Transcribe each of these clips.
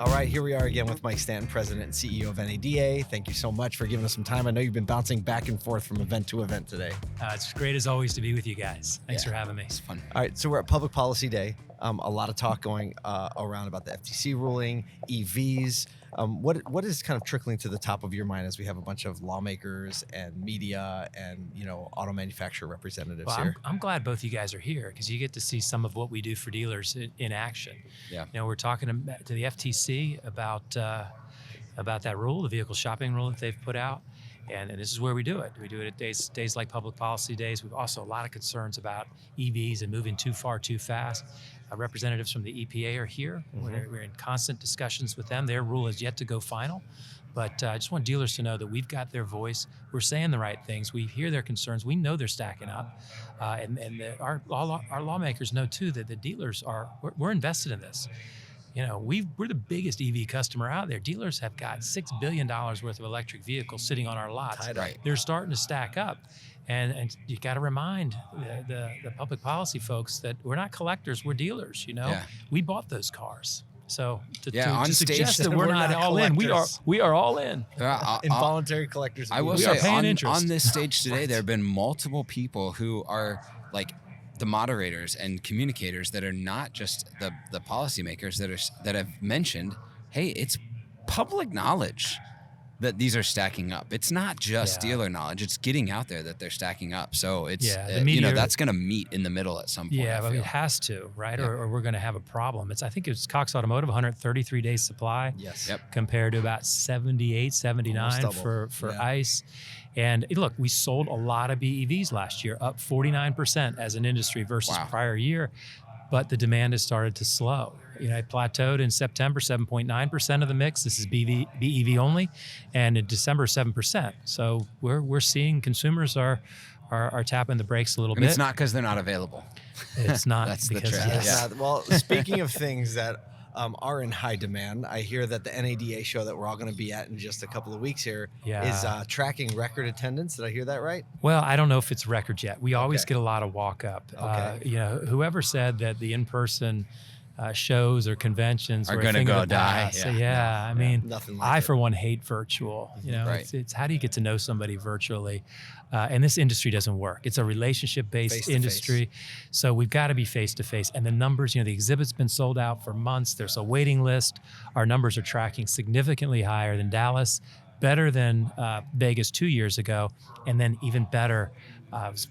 All right, here we are again with Mike Stanton, President and CEO of NADA. Thank you so much for giving us some time. I know you've been bouncing back and forth from event to event today. It's great as always to be with you guys. Thanks for having me. It's fun. All right, so we're at Public Policy Day. A lot of talk going around about the FTC ruling, EVs. What is kind of trickling to the top of your mind as we have a bunch of lawmakers and media and auto manufacturer representatives here? I'm glad both you guys are here because you get to see some of what we do for dealers in action. Yeah. We're talking to the FTC about that rule, the vehicle shopping rule that they've put out. And this is where we do it. We do it at days like Public Policy Days. We've also a lot of concerns about EVs and moving too far, too fast. Representatives from the EPA are here. Mm-hmm. We're in constant discussions with them. Their rule is yet to go final. But I just want dealers to know that we've got their voice. We're saying the right things. We hear their concerns. We know they're stacking up. Our lawmakers know, too, that the dealers we're invested in this. We're the biggest EV customer out there. Dealers have got $6 billion worth of electric vehicles sitting on our lots. Right. They're starting to stack up. And you got to remind the public policy folks that we're not collectors, we're dealers. Yeah. We bought those cars. So on to stage, suggest that we're not all in, we are all in. Involuntary collectors. I will We are say paying on interest. this stage today, there have been multiple people who are like the moderators and communicators that are not just the policymakers that have mentioned, hey, it's public knowledge that these are stacking up. It's not just dealer knowledge. It's getting out there that they're stacking up. So it's, the media, that's going to meet in the middle at some point. Yeah, but it has to, right? Yeah. Or we're going to have a problem. I think it's Cox Automotive, 133 days supply. Yes. Yep. Compared to about 78, 79 for ICE. And look, we sold a lot of BEVs last year, up 49% as an industry versus prior year. But the demand has started to slow. It plateaued in September, 7.9% of the mix. This is BEV only, and in December, 7%. So we're seeing consumers are tapping the brakes a little bit. It's not because they're not available. It's not. That's the because, trick. yes. Yeah. Well, speaking of things that are in high demand, I hear that the NADA show that we're all going to be at in just a couple of weeks here is tracking record attendance. Did I hear that right? Well, I don't know if it's record yet. We always get a lot of walk up. Okay. Whoever said that the in-person shows or conventions are going to go die. So, I mean, nothing like I it. for one hate virtual. Right. It's how do you get to know somebody virtually? And this industry doesn't work. It's a relationship-based Face-to-face. industry. So we've got to be face-to-face. And the numbers, the exhibit's been sold out for months. There's a waiting list. Our numbers are tracking significantly higher than Dallas, better than Vegas 2 years ago, and then even better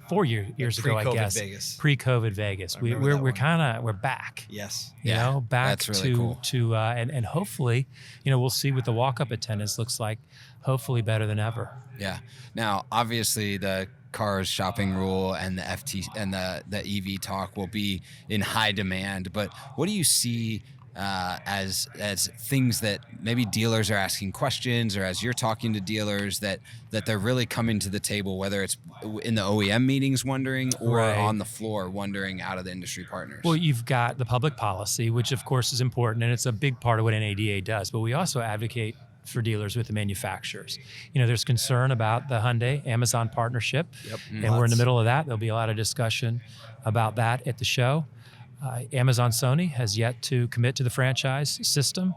4 years ago, I guess. Vegas. Pre-COVID Vegas. We're back. Yes. Back that's really cool. to and hopefully, we'll see what the walk-up attendance looks like. Hopefully better than ever. Yeah. Now, obviously, the cars shopping rule and the FT and the EV talk will be in high demand. But what do you see as things that maybe dealers are asking questions, or as you're talking to dealers that they're really coming to the table, whether it's in the OEM meetings wondering or on the floor wondering out of the industry partners? Well, you've got the public policy, which of course is important, and it's a big part of what NADA does. But we also advocate for dealers with the manufacturers. There's concern about the Hyundai-Amazon partnership, and we're in the middle of that. There'll be a lot of discussion about that at the show. Amazon Sony has yet to commit to the franchise system,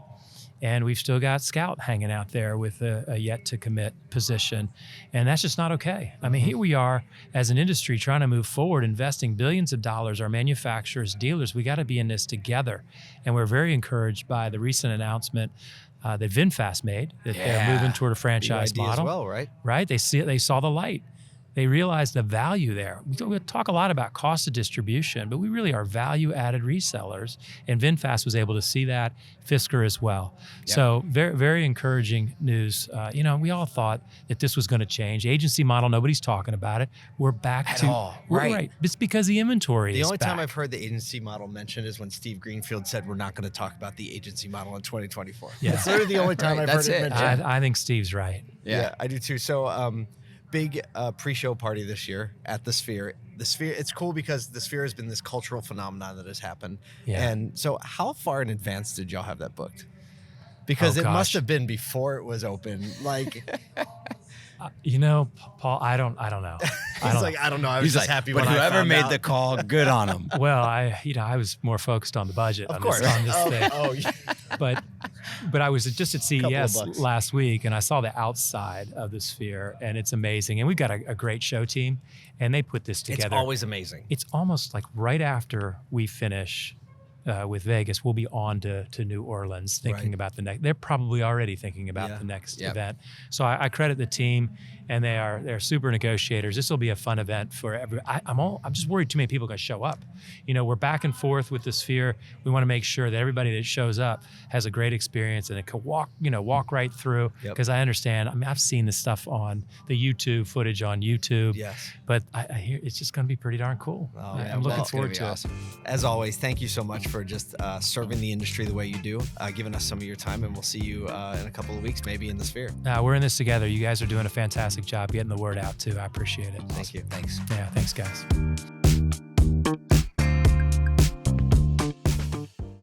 and we've still got Scout hanging out there with a yet to commit position, and that's just not okay. I mean, here we are as an industry trying to move forward, investing billions of dollars. Our manufacturers, dealers, we got to be in this together, and we're very encouraged by the recent announcement that VinFast made that they're moving toward a franchise BYD model. as well, right? Right? They saw the light. They realized the value there. We talk a lot about cost of distribution, but we really are value-added resellers, and VinFast was able to see that, Fisker as well. Yeah. So very, very encouraging news. We all thought that this was going to change. Agency model, nobody's talking about it. We're back At to all. we're Right. It's because the inventory The is only back. time I've heard the agency model mentioned is when Steve Greenfield said we're not going to talk about the agency model in 2024. Yeah. That's literally the only time I've That's heard it it. mentioned. I think Steve's right. Yeah, I do too. So big pre-show party this year at the Sphere. The Sphere, it's cool because the Sphere has been this cultural phenomenon that has happened. Yeah. And so how far in advance did y'all have that booked? Because it must have been before it was open. Like, Paul, I don't know. I don't know. I was He's just like, happy but when I whoever found made out. the call, good on him. Well, I was more focused on the budget Of on course. this thing. Oh, yeah. But But I was just at Couple of CES bucks. last week, and I saw the outside of the Sphere, and it's amazing. And we've got a great show team, and they put this together. It's always amazing. It's almost like right after we finish with Vegas, we'll be on to New Orleans thinking Right. about the next. They're probably already thinking about Yeah. the next Yep. event. So I credit the team, and they're super negotiators. This will be a fun event for every. I'm just worried too many people are going to show up. We're back and forth with the Sphere. We want to make sure that everybody that shows up has a great experience and it can walk right through. Yep. Because I understand. I mean, I've seen this stuff on the YouTube footage on YouTube. Yes. But I hear it's just going to be pretty darn cool. Oh, I'm looking That's gonna forward be to awesome. As always, thank you so much for just serving the industry the way you do, giving us some of your time, and we'll see you in a couple of weeks, maybe in the Sphere. it. We're in this together. You guys are doing a fantastic job getting the word out too. I appreciate it. Thank you. Thanks. Yeah, thanks guys.